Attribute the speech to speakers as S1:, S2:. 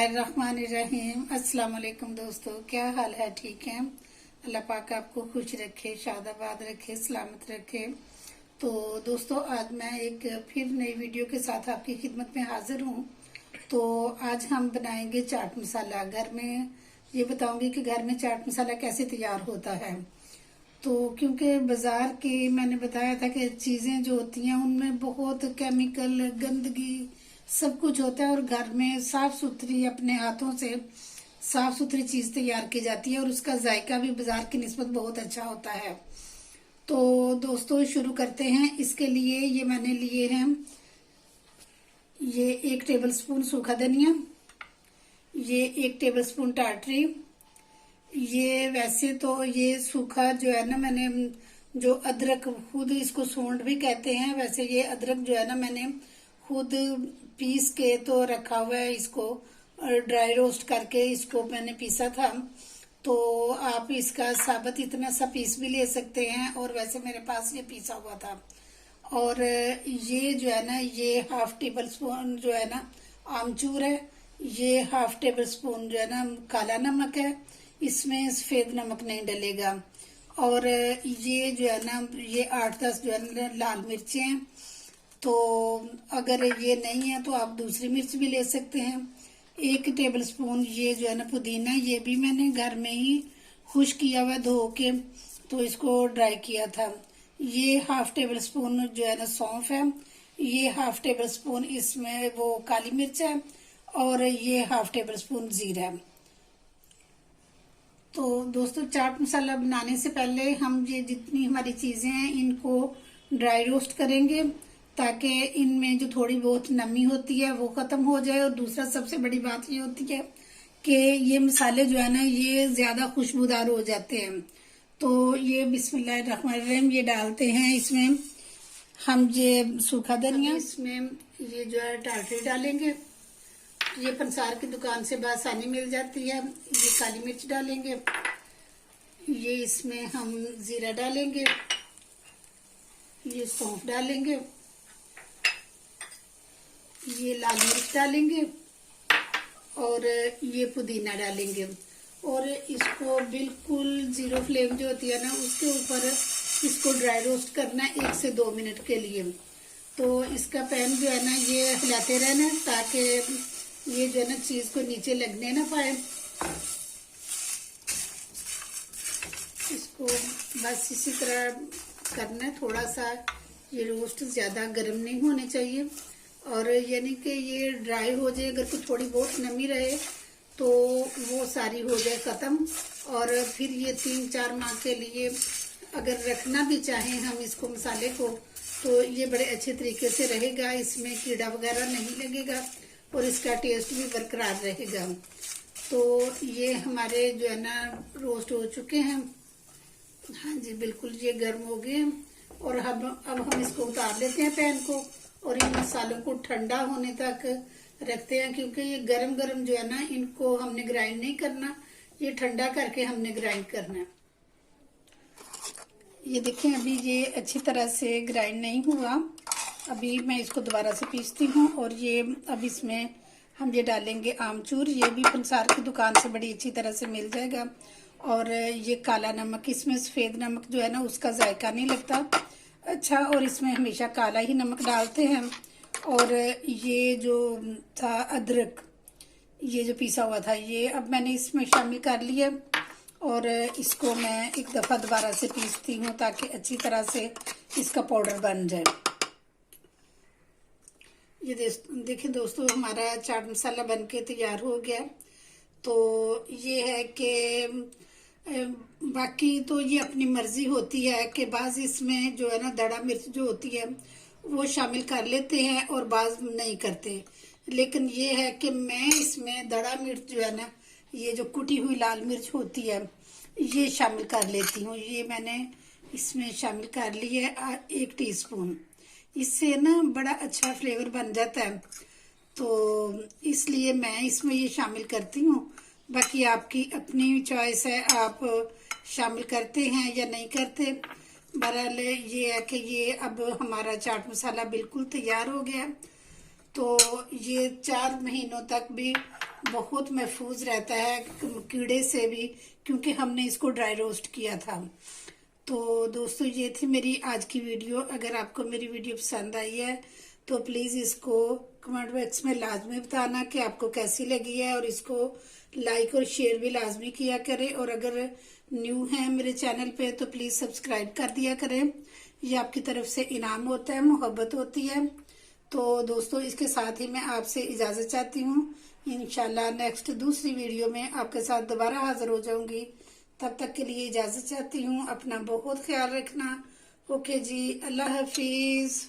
S1: बिस्मिल्लाहिर्रहमानिर्रहीम। अस्सलाम वालेकुम दोस्तों, क्या हाल है? ठीक है। अल्लाह पाक आपको खुश रखे, शादाबाद रखे, सलामत रखे। तो दोस्तों, आज मैं एक फिर नई वीडियो के साथ आपकी खिदमत में हाजिर हूँ। तो आज हम बनाएंगे चाट मसाला। घर में ये बताऊंगी कि घर में चाट मसाला कैसे तैयार होता है। तो क्योंकि बाजार की मैंने बताया था कि चीजें जो होती हैं उनमें बहुत केमिकल, गंदगी सब कुछ होता है, और घर में साफ सुथरी अपने हाथों से साफ सुथरी चीज तैयार की जाती है और उसका जायका भी बाजार की निस्बत बहुत अच्छा होता है। तो दोस्तों, शुरू करते हैं। इसके लिए ये मैंने लिए हैं, ये 1 टेबल स्पून सूखा धनिया, ये 1 टेबल स्पून टाटरी। ये वैसे तो ये सूखा जो है ना, मैंने जो अदरक, खुद इसको सूंड भी कहते हैं, वैसे ये अदरक जो है ना मैंने खुद पीस के तो रखा हुआ है। इसको ड्राई रोस्ट करके इसको मैंने पीसा था। तो आप इसका साबुत इतना सा पीस भी ले सकते हैं, और वैसे मेरे पास ये पीसा हुआ था। और ये जो है ना, ये 1/2 टेबल स्पून जो है ना आमचूर है। ये 1/2 टेबल स्पून जो है ना काला नमक है, इसमें सफेद नमक नहीं डलेगा। और ये जो है ना, ये 8-10 जो है ना लाल मिर्चें हैं। तो अगर ये नहीं है तो आप दूसरी मिर्च भी ले सकते हैं। 1 टेबल स्पून ये जो है ना पुदीना, ये भी मैंने घर में ही खुश किया हुआ धो के, तो इसको ड्राई किया था। ये 1/2 टेबल स्पून जो है ना सौंफ है। ये 1/2 टेबल स्पून इसमें वो काली मिर्च है, और ये 1/2 टेबल स्पून जीरा है। तो दोस्तों, चाट मसाला बनाने से पहले हम ये जितनी हमारी चीजें हैं इनको ड्राई रोस्ट करेंगे, ताकि इनमें जो थोड़ी बहुत नमी होती है वो खत्म हो जाए। और दूसरा सबसे बड़ी बात ये होती है कि ये मसाले जो है ना ये ज्यादा खुशबूदार हो जाते हैं। तो ये बिस्मिल्लाहिर्रहमानिर्रहीम ये डालते हैं इसमें हम ये सूखा धनिया, इसमें ये जो है टाटरी डालेंगे। ये पंसार की दुकान से बासानी मिल जाती है। ये काली मिर्च डालेंगे, ये इसमें हम जीरा डालेंगे, ये सौंफ डालेंगे, ये लाल मिर्च डालेंगे, और ये पुदीना डालेंगे। और इसको बिल्कुल 0 फ्लेम जो होती है ना उसके ऊपर इसको ड्राई रोस्ट करना है 1 से 2 मिनट के लिए। तो इसका पैन जो है ना ये हिलाते रहना है, ताकि ये जो है ना चीज को नीचे लगने ना पाए। इसको बस इसी तरह करना है। थोड़ा सा ये रोस्ट ज्यादा गर्म नहीं होने चाहिए, और यानी कि ये ड्राई हो जाए। अगर कुछ थोड़ी बहुत नमी रहे तो वो सारी हो जाए खत्म। और फिर ये 3-4 माह के लिए अगर रखना भी चाहें हम इसको मसाले को, तो ये बड़े अच्छे तरीके से रहेगा। इसमें कीड़ा वगैरह नहीं लगेगा और इसका टेस्ट भी बरकरार रहेगा। तो ये हमारे जो है ना रोस्ट हो चुके हैं। हाँ जी, बिल्कुल ये गर्म हो गए। और अब हम इसको उतार लेते हैं पैन को, और इन मसालों को ठंडा होने तक रखते हैं, क्योंकि ये गरम गरम जो है ना इनको हमने ग्राइंड नहीं करना, ये ठंडा करके हमने ग्राइंड करना है। ये देखें, अभी ये अच्छी तरह से ग्राइंड नहीं हुआ। अभी मैं इसको दोबारा से पीसती हूँ। और ये अब इसमें हम ये डालेंगे आमचूर। ये भी पंसार की दुकान से बड़ी अच्छी तरह से मिल जाएगा। और ये काला नमक, इसमें सफेद नमक जो है ना उसका जायका नहीं लगता अच्छा, और इसमें हमेशा काला ही नमक डालते हैं। और ये जो था अदरक, ये जो पीसा हुआ था, ये अब मैंने इसमें शामिल कर लिया। और इसको मैं एक दफा दोबारा से पीसती हूँ ताकि अच्छी तरह से इसका पाउडर बन जाए। ये देखिए दोस्तों, हमारा चाट मसाला बनके तैयार हो गया। तो ये है कि बाकी तो ये अपनी मर्जी होती है कि बाज इसमें जो है ना दड़ा मिर्च जो होती है वो शामिल कर लेते हैं और बाज नहीं करते। लेकिन ये है कि मैं इसमें दड़ा मिर्च जो है ना, ये जो कुटी हुई लाल मिर्च होती है, ये शामिल कर लेती हूँ। ये मैंने इसमें शामिल कर ली है 1 टीस्पून। इससे ना बड़ा अच्छा फ्लेवर बन जाता है, तो इसलिए मैं इसमें ये शामिल करती हूँ। बाकी आपकी अपनी चॉइस है, आप शामिल करते हैं या नहीं करते। बहरहाल ये है कि ये अब हमारा चाट मसाला बिल्कुल तैयार हो गया। तो ये 4 महीनों तक भी बहुत महफूज रहता है कीड़े से भी, क्योंकि हमने इसको ड्राई रोस्ट किया था। तो दोस्तों ये थी मेरी आज की वीडियो। अगर आपको मेरी वीडियो पसंद आई है तो प्लीज़ इसको कमेंट बॉक्स में लाजमी बताना कि आपको कैसी लगी है, और इसको लाइक और शेयर भी लाजमी किया करें। और अगर न्यू है मेरे चैनल पे तो प्लीज़ सब्सक्राइब कर दिया करें। ये आपकी तरफ से इनाम होता है, मोहब्बत होती है। तो दोस्तों इसके साथ ही मैं आपसे इजाज़त चाहती हूँ। इंशाल्लाह नेक्स्ट दूसरी वीडियो में आपके साथ दोबारा हाजिर हो जाऊंगी। तब तक के लिए इजाज़त चाहती हूँ। अपना बहुत ख्याल रखना। ओके जी, अल्लाह हाफिज़।